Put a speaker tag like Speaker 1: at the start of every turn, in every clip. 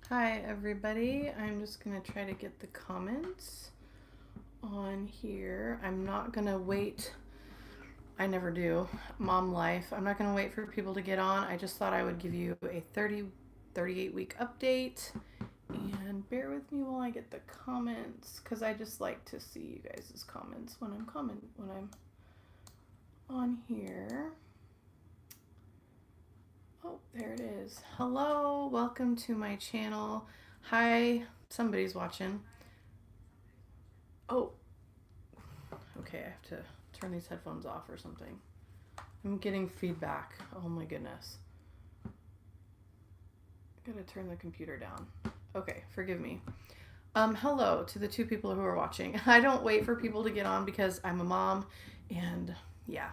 Speaker 1: Hi everybody, I'm just going to try to get the comments on here. I'm not going to wait, I never do, mom life. I'm not going to wait for people to get on. I just thought I would give you a 38 week update, and bear with me while I get the comments because I just like to see you guys' comments when I'm on here. Oh, there it is. Hello, welcome to my channel. Hi, somebody's watching. Oh, okay, I have to turn these headphones off or something. I'm getting feedback. Oh my goodness. I gotta turn the computer down. Okay, forgive me. Hello to the two people who are watching. I don't wait for people to get on because I'm a mom, and yeah,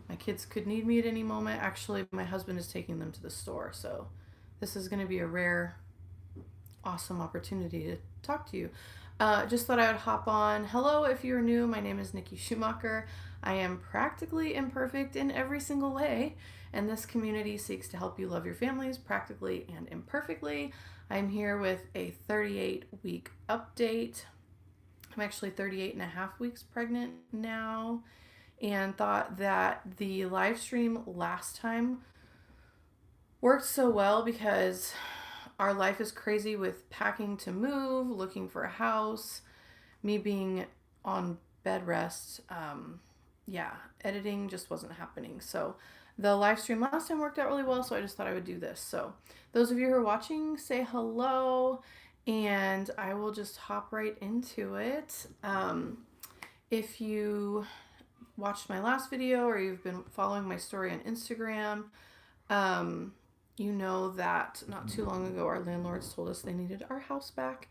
Speaker 1: my kids could need me at any moment. Actually, my husband is taking them to the store, so this is going to be a rare, awesome opportunity to talk to you. Just thought I would hop on. Hello, if you're new, my name is Nikki Schumacher. I am practically imperfect in every single way, and this community seeks to help you love your families practically and imperfectly. I'm here with a 38-week update. I'm actually 38 and a half weeks pregnant now, and thought that the live stream last time worked so well because our life is crazy with packing to move, looking for a house, me being on bed rest. Editing just wasn't happening. So the live stream last time worked out really well, so I just thought I would do this. So those of you who are watching, say hello, and I will just hop right into it. If you watched my last video or you've been following my story on Instagram, you know that not too long ago our landlords told us they needed our house back.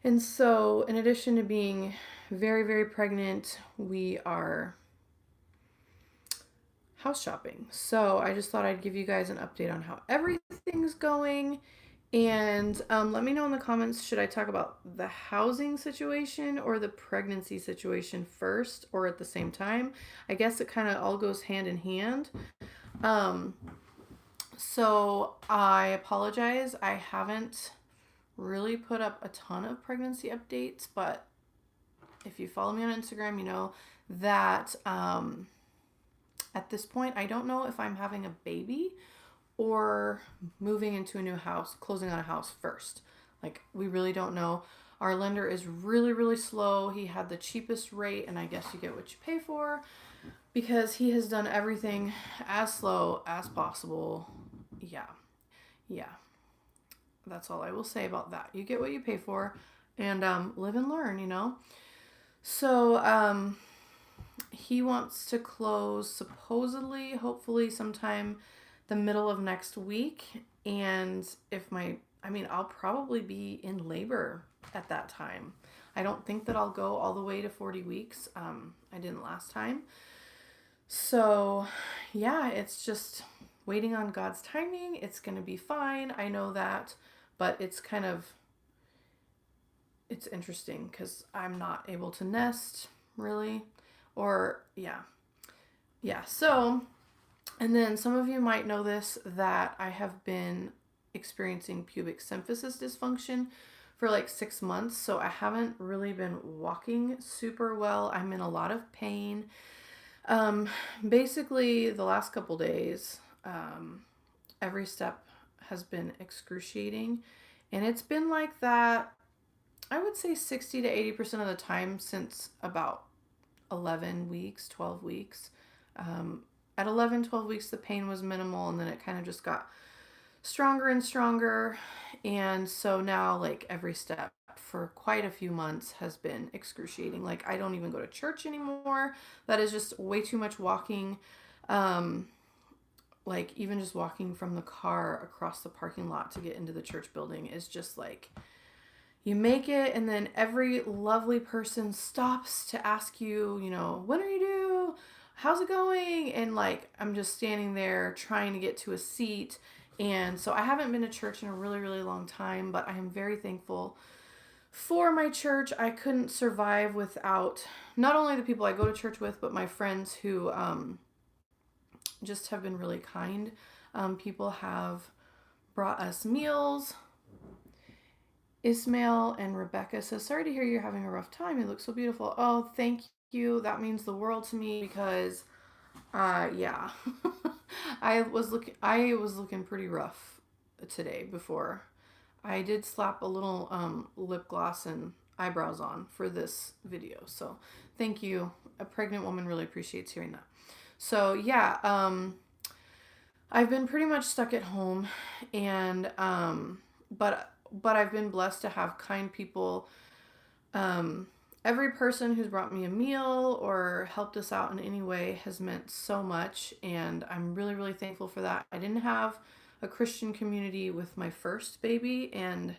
Speaker 1: And so, in addition to being very, very pregnant, we are house shopping. So, I just thought I'd give you guys an update on how everything's going. And let me know in the comments, should I talk about the housing situation or the pregnancy situation first or at the same time? I guess it kind of all goes hand in hand. So I apologize. I haven't really put up a ton of pregnancy updates, but if you follow me on Instagram, you know that at this point, I don't know if I'm having a baby or moving into a new house, closing on a house first. Like, we really don't know. Our lender is really, really slow. He had the cheapest rate, and I guess you get what you pay for because he has done everything as slow as possible. Yeah. That's all I will say about that. You get what you pay for, and live and learn, you know? So, he wants to close supposedly, hopefully, sometime the middle of next week. And I'll probably be in labor at that time. I don't think that I'll go all the way to 40 weeks. I didn't last time. So, yeah, it's just waiting on God's timing. It's going to be fine. I know that, but it's interesting because I'm not able to nest really, or yeah. So, and then some of you might know this, that I have been experiencing pubic symphysis dysfunction for like 6 months. So I haven't really been walking super well. I'm in a lot of pain. Basically the last couple days, every step has been excruciating, and it's been like that, I would say 60 to 80% of the time since about 11 weeks, 12 weeks. At 11, 12 weeks, the pain was minimal, and then it kind of just got stronger and stronger. And so now, like, every step for quite a few months has been excruciating. Like, I don't even go to church anymore. That is just way too much walking. Like, even just walking from the car across the parking lot to get into the church building is just like, you make it, and then every lovely person stops to ask you, when are you due? How's it going? And like, I'm just standing there trying to get to a seat. And so I haven't been to church in a really, really long time, but I am very thankful for my church. I couldn't survive without not only the people I go to church with, but my friends who just have been really kind. People have brought us meals. Ismail and Rebecca says, sorry to hear you're having a rough time. You look so beautiful. Oh, thank you. That means the world to me because, yeah, I was looking pretty rough today before. I did slap a little lip gloss and eyebrows on for this video. So thank you. A pregnant woman really appreciates hearing that. So yeah, I've been pretty much stuck at home, and but I've been blessed to have kind people. Every person who's brought me a meal or helped us out in any way has meant so much, and I'm really, really thankful for that. I didn't have a Christian community with my first baby, and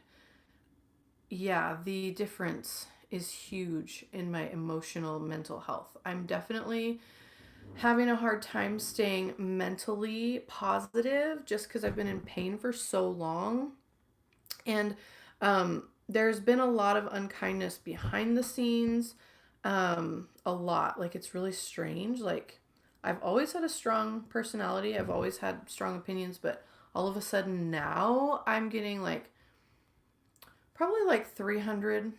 Speaker 1: yeah, the difference is huge in my emotional mental health. I'm definitely having a hard time staying mentally positive just because I've been in pain for so long. And there's been a lot of unkindness behind the scenes. A lot. Like, it's really strange. Like, I've always had a strong personality, I've always had strong opinions, but all of a sudden now I'm getting like probably like 300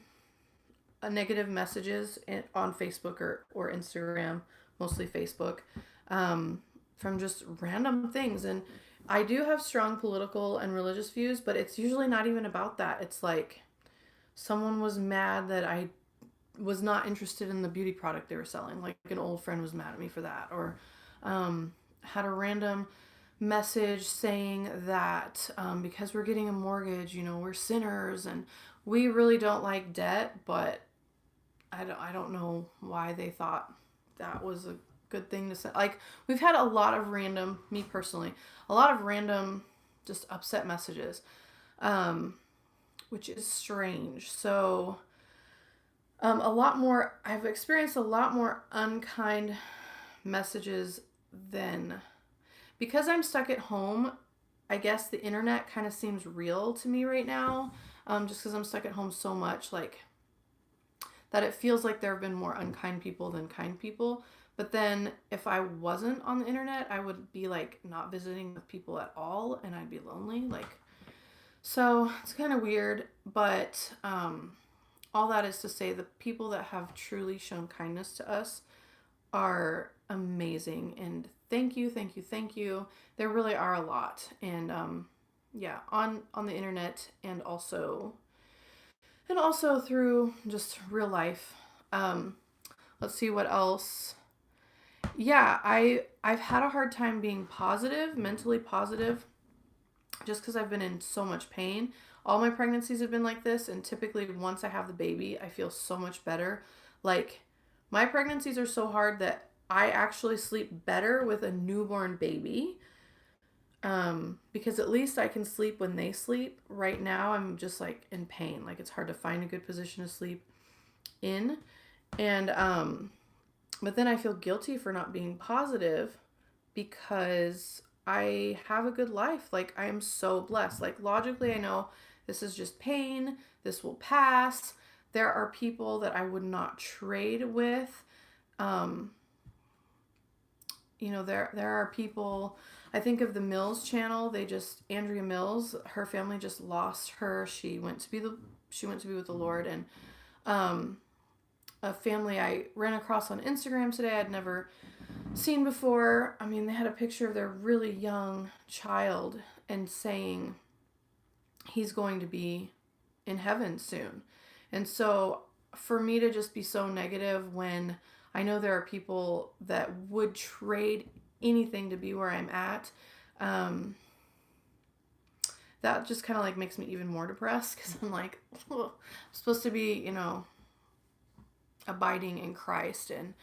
Speaker 1: negative messages on Facebook or Instagram, mostly Facebook, from just random things. And I do have strong political and religious views, but it's usually not even about that. It's like someone was mad that I was not interested in the beauty product they were selling. Like an old friend was mad at me for that, or had a random message saying that because we're getting a mortgage, we're sinners and we really don't like debt, but I don't know why they thought that was a good thing to say. Like, we've had a lot of random, me personally, a lot of random just upset messages, which is strange. So I've experienced a lot more unkind messages than, because I'm stuck at home, I guess the internet kind of seems real to me right now, just because I'm stuck at home so much, like, that it feels like there have been more unkind people than kind people. But then if I wasn't on the internet, I would be like not visiting with people at all, and I'd be lonely. Like, so it's kind of weird, but all that is to say, the people that have truly shown kindness to us are amazing, and thank you, thank you, thank you. There really are a lot, and yeah, on the internet, and also through just real life. Let's see what else. Yeah, I've had a hard time being positive, mentally positive, just because I've been in so much pain. All my pregnancies have been like this, and typically once I have the baby, I feel so much better. Like, my pregnancies are so hard that I actually sleep better with a newborn baby, because at least I can sleep when they sleep. Right now, I'm just like in pain. Like, it's hard to find a good position to sleep in. And, but then I feel guilty for not being positive because I have a good life. Like, I am so blessed. Like, logically, I know this is just pain. This will pass. There are people that I would not trade with. There are people, I think of the Mills channel. Andrea Mills, her family just lost her. She went to be with the Lord, and a family I ran across on Instagram today I'd never seen before. I mean, they had a picture of their really young child and saying he's going to be in heaven soon. And so for me to just be so negative when I know there are people that would trade anything to be where I'm at, that just kind of like makes me even more depressed, because I'm like, oh, I'm supposed to be, abiding in Christ. And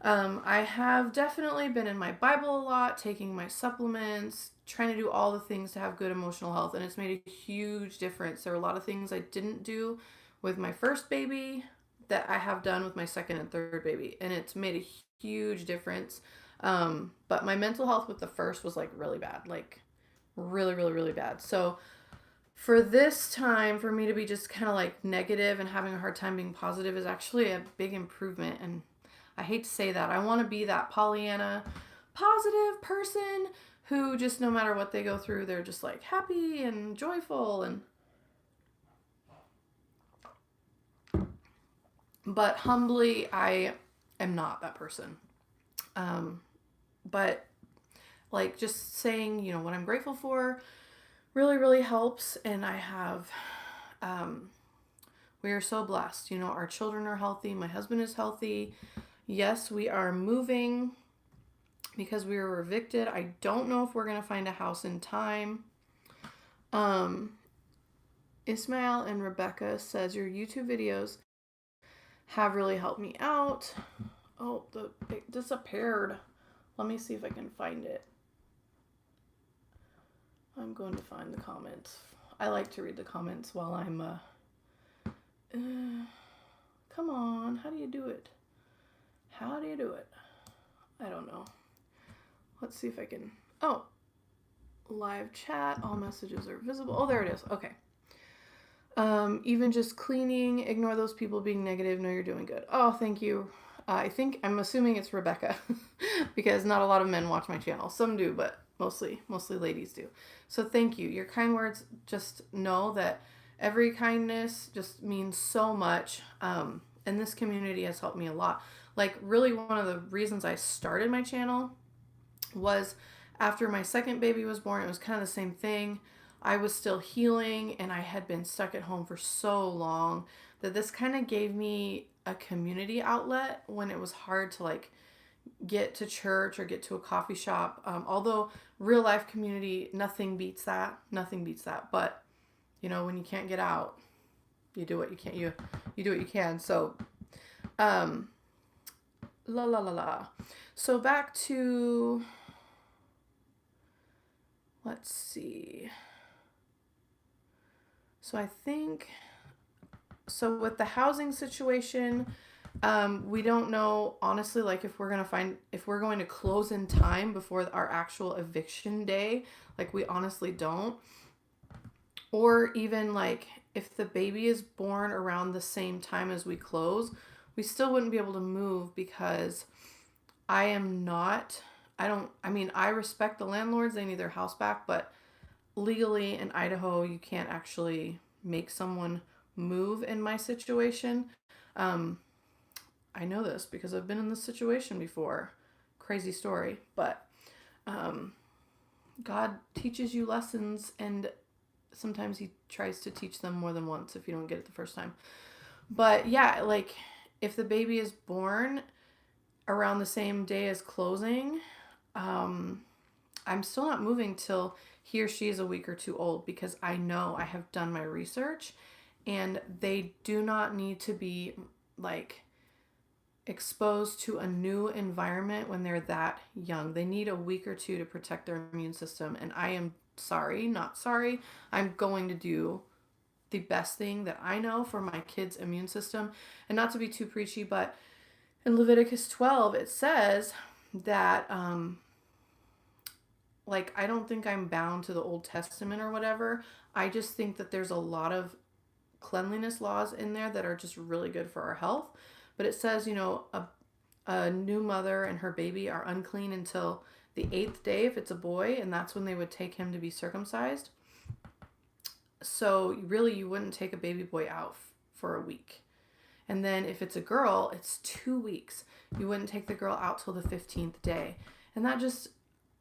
Speaker 1: I have definitely been in my Bible a lot, taking my supplements, trying to do all the things to have good emotional health, and it's made a huge difference. There are a lot of things I didn't do with my first baby that I have done with my second and third baby, and it's made a huge difference. But my mental health with the first was like really bad, like really, really, really bad. So for this time, for me to be just kind of like negative and having a hard time being positive is actually a big improvement. And I hate to say that. I want to be that Pollyanna positive person who just, no matter what they go through, they're just like happy and joyful. And But humbly, I am not that person. But like just saying, what I'm grateful for really, really helps. And I have, we are so blessed. Our children are healthy. My husband is healthy. Yes, we are moving because we were evicted. I don't know if we're going to find a house in time. Ismail and Rebecca says your YouTube videos have really helped me out. Oh, it disappeared. Let me see if I can find it. I'm going to find the comments. I like to read the comments while I'm come on, how do you do it? How do you do it? I don't know. Let's see if I can. Oh, live chat. All messages are visible. Oh, there it is. Okay. Even just cleaning, ignore those people being negative. No, you're doing good. Oh, thank you. I'm assuming it's Rebecca because not a lot of men watch my channel. Some do, but mostly ladies do. So thank you. Your kind words, just know that every kindness just means so much. And this community has helped me a lot. Like really one of the reasons I started my channel was after my second baby was born. It was kind of the same thing. I was still healing and I had been stuck at home for so long that this kind of gave me a community outlet when it was hard to like get to church or get to a coffee shop. Although real life community, nothing beats that. But when you can't get out, you do what you can. You do what you can. So, la la la la. So back to, let's see. So I think, so with the housing situation, we don't know honestly, like if we're going to close in time before our actual eviction day. Like we honestly don't. Or even like if the baby is born around the same time as we close, we still wouldn't be able to move because I respect the landlords. They need their house back, but legally in Idaho, you can't actually make someone move in my situation. I know this because I've been in this situation before. Crazy story, but God teaches you lessons, and sometimes he tries to teach them more than once if you don't get it the first time. But yeah, like if the baby is born around the same day as closing, I'm still not moving till he or she is a week or two old because I know I have done my research and they do not need to be like exposed to a new environment when they're that young. They need a week or two to protect their immune system. And I am not sorry. I'm going to do the best thing that I know for my kid's immune system. And not to be too preachy, but in Leviticus 12, it says that, like, I don't think I'm bound to the Old Testament or whatever. I just think that there's a lot of cleanliness laws in there that are just really good for our health. But it says, a new mother and her baby are unclean until the 8th day if it's a boy, and that's when they would take him to be circumcised. So really, you wouldn't take a baby boy out for a week. And then if it's a girl, it's 2 weeks. You wouldn't take the girl out till the 15th day. And that just,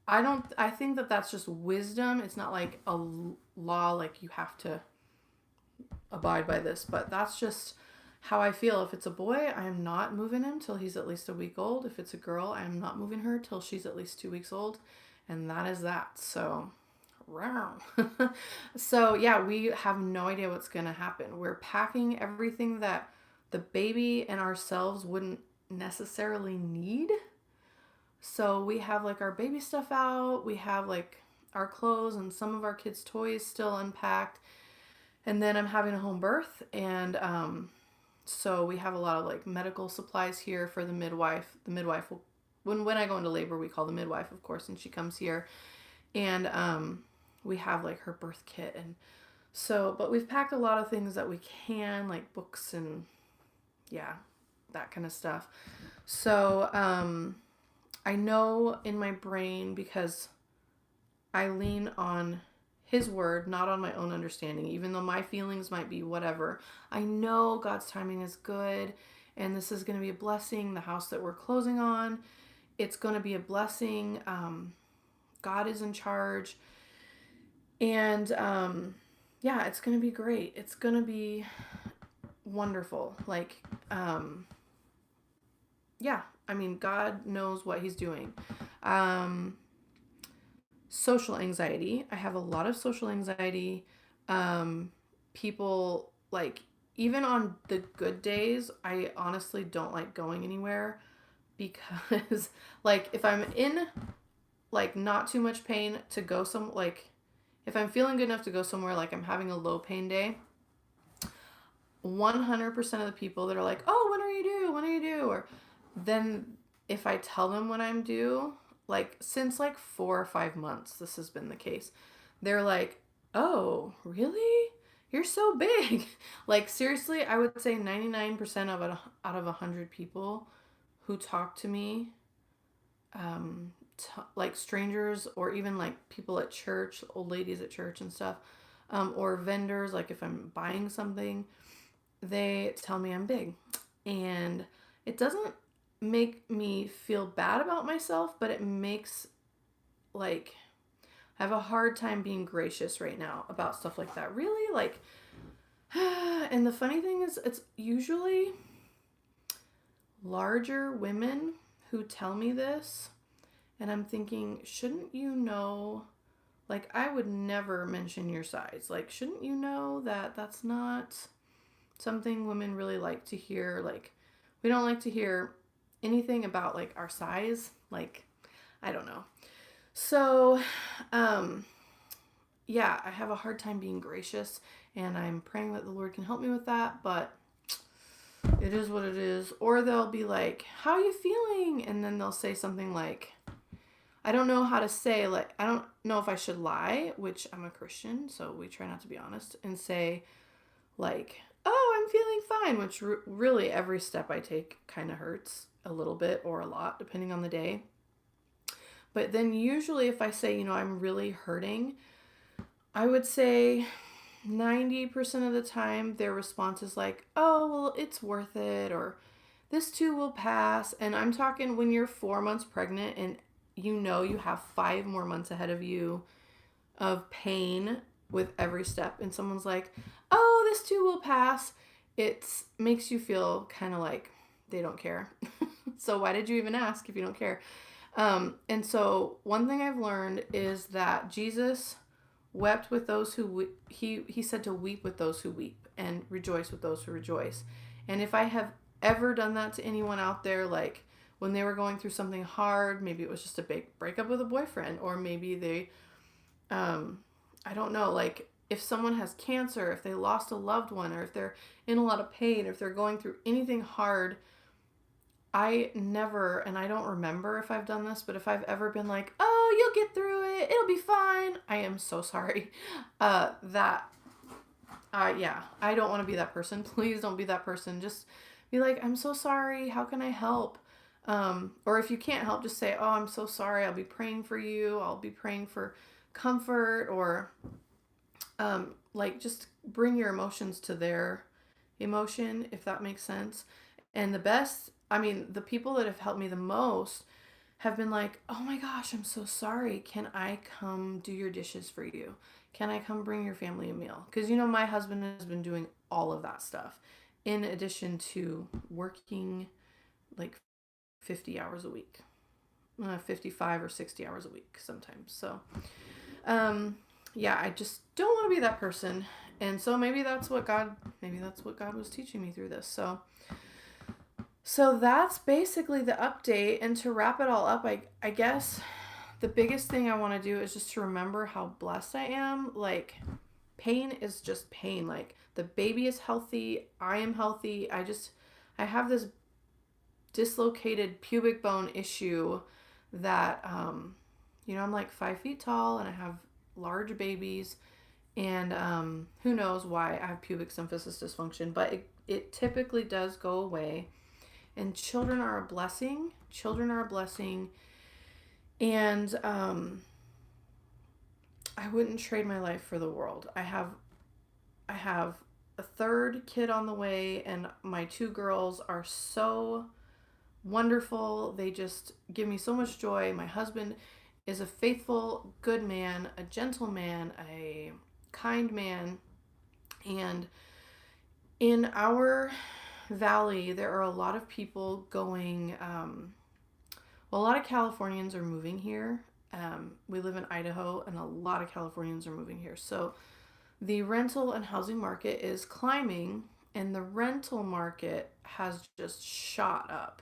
Speaker 1: I think that that's just wisdom. It's not like a law, like you have to abide by this, but that's just how I feel. If it's a boy, I am not moving him till he's at least a week old. If it's a girl, I am not moving her till she's at least 2 weeks old. And that is that. So, so yeah, we have no idea what's going to happen. We're packing everything that the baby and ourselves wouldn't necessarily need. So we have like our baby stuff out. We have like our clothes and some of our kids' toys still unpacked. And then I'm having a home birth, and so we have a lot of like medical supplies here for the midwife. The midwife will, when I go into labor, we call the midwife, of course, and she comes here, and we have like her birth kit, and so, but we've packed a lot of things that we can, like books and yeah, that kind of stuff. So I know in my brain, because I lean on his word, not on my own understanding, even though my feelings might be whatever. I know God's timing is good, and this is going to be a blessing. The house that we're closing on, it's going to be a blessing. God is in charge. And yeah, it's going to be great. It's going to be wonderful. Like, yeah, I mean, God knows what he's doing. Social anxiety. I have a lot of social anxiety. People, like, even on the good days, I honestly don't like going anywhere because, like, if I'm in, like, not too much pain to go like, if I'm feeling good enough to go somewhere, like I'm having a low pain day, 100% of the people that are like, oh, when are you due? When are you due? Or then if I tell them when I'm due, like since like 4 or 5 months, this has been the case. They're like, oh, really? You're so big. Like seriously, I would say 99% of it out of 100 people who talk to me, like strangers or even like people at church, old ladies at church and stuff, or vendors, like if I'm buying something, they tell me I'm big. And it doesn't make me feel bad about myself, but it makes, like, I have a hard time being gracious right now about stuff like that. Really? Like, and the funny thing is, it's usually larger women who tell me this. And I'm thinking, shouldn't you know, like, I would never mention your size. Like, shouldn't you know that that's not something women really like to hear? Like, we don't like to hear anything about, like, our size. Like, I don't know. So, yeah, I have a hard time being gracious, and I'm praying that the Lord can help me with that, but it is what it is. Or they'll be like, how are you feeling? And then they'll say something like, I don't know how to say, like, I don't know if I should lie, which I'm a Christian, so we try not to be honest, and say, like, oh, I'm feeling fine, which really every step I take kind of hurts a little bit or a lot, depending on the day. But then usually if I say, you know, I'm really hurting, I would say 90% of the time their response is like, oh, well, it's worth it, or this too will pass. And I'm talking when you're 4 months pregnant and you know you have 5 more months ahead of you of pain with every step, and someone's like, oh, this too will pass, it makes you feel kind of like they don't care. So why did you even ask if you don't care? And so one thing I've learned is that Jesus wept with those who he said to weep with those who weep and rejoice with those who rejoice. And if I have ever done that to anyone out there, like when they were going through something hard, maybe it was just a big breakup with a boyfriend, or maybe they I don't know, like if someone has cancer, if they lost a loved one, or if they're in a lot of pain, or if they're going through anything hard, I never, and I don't remember if I've done this, but if I've ever been like, oh, you'll get through it, it'll be fine, I am so sorry. Yeah, I don't want to be that person. Please don't be that person. Just be like, I'm so sorry, how can I help? Or if you can't help, just say, oh, I'm so sorry, I'll be praying for you, I'll be praying for comfort, or like just bring your emotions to their emotion, if that makes sense. And the people that have helped me the most have been like, oh my gosh, I'm so sorry, can I come do your dishes for you? Can I come bring your family a meal? Because my husband has been doing all of that stuff in addition to working like 50 hours a week, 55 or 60 hours a week sometimes. So yeah, I just don't want to be that person. And so maybe that's what God was teaching me through this. So that's basically the update. And to wrap it all up, I guess the biggest thing I want to do is just to remember how blessed I am. Like, pain is just pain. Like, the baby is healthy, I am healthy. I have this dislocated pubic bone issue that I'm like 5 feet tall and I have large babies, and who knows why I have pubic symphysis dysfunction, but it typically does go away. And children are a blessing. And I wouldn't trade my life for the world. I have a third kid on the way, and my 2 girls are so wonderful. They just give me so much joy. My husband is a faithful, good man, a gentleman, a kind man. And in our valley, there are a lot of people going, well, a lot of Californians are moving here. We live in Idaho, and a lot of Californians are moving here. So the rental and housing market is climbing, and the rental market has just shot up.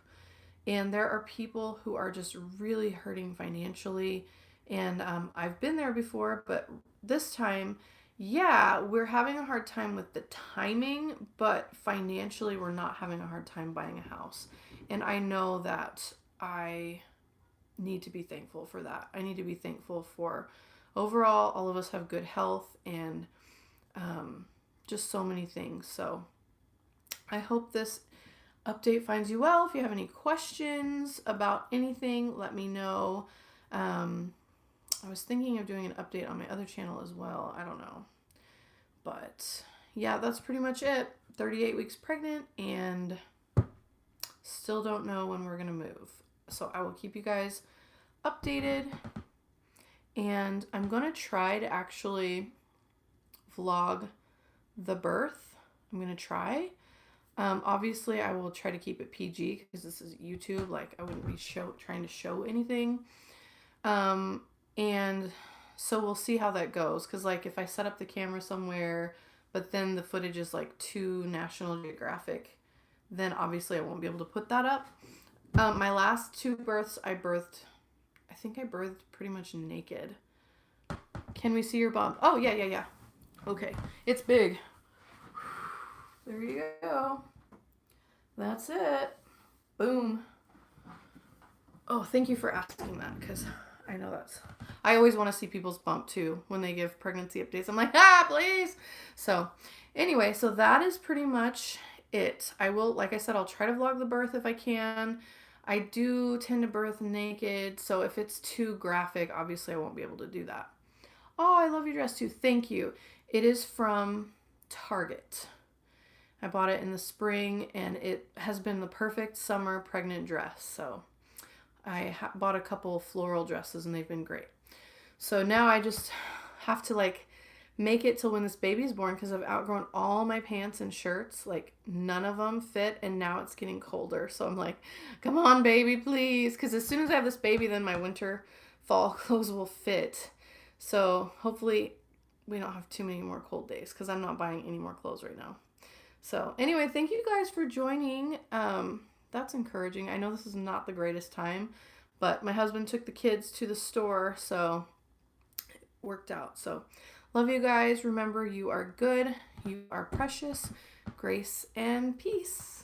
Speaker 1: And there are people who are just really hurting financially. And I've been there before, but this time, yeah, we're having a hard time with the timing, but financially, we're not having a hard time buying a house. And I know that I need to be thankful for that. I need to be thankful for overall, all of us have good health and just so many things. So I hope this update finds you well. If you have any questions about anything, let me know. I was thinking of doing an update on my other channel as well. I don't know. But yeah, that's pretty much it. 38 weeks pregnant and still don't know when we're going to move. So I will keep you guys updated. And I'm going to try to actually vlog the birth. I'm going to try. Obviously, I will try to keep it PG because this is YouTube. Like, I wouldn't be trying to show anything. And so we'll see how that goes. Because, like, if I set up the camera somewhere, but then the footage is, like, too National Geographic, then obviously I won't be able to put that up. My last 2 births, I think I birthed pretty much naked. Can we see your bump? Oh, yeah. Okay. It's big. There you go. That's it. Boom. Oh, thank you for asking that, because I know I always want to see people's bump too when they give pregnancy updates. I'm like, please. So anyway, so that is pretty much it. I will, like I said, I'll try to vlog the birth if I can. I do tend to birth naked, so if it's too graphic, obviously I won't be able to do that. Oh, I love your dress too. Thank you. It is from Target. I bought it in the spring, and it has been the perfect summer pregnant dress. So I bought a couple floral dresses, and they've been great. So now I just have to, like, make it till when this baby's born, because I've outgrown all my pants and shirts. Like, none of them fit, and now it's getting colder. So I'm like, come on, baby, please. Because as soon as I have this baby, then my winter, fall clothes will fit. So hopefully we don't have too many more cold days, because I'm not buying any more clothes right now. So anyway, thank you guys for joining. That's encouraging. I know this is not the greatest time, but my husband took the kids to the store, so it worked out. So love you guys. Remember, you are good. You are precious. Grace and peace.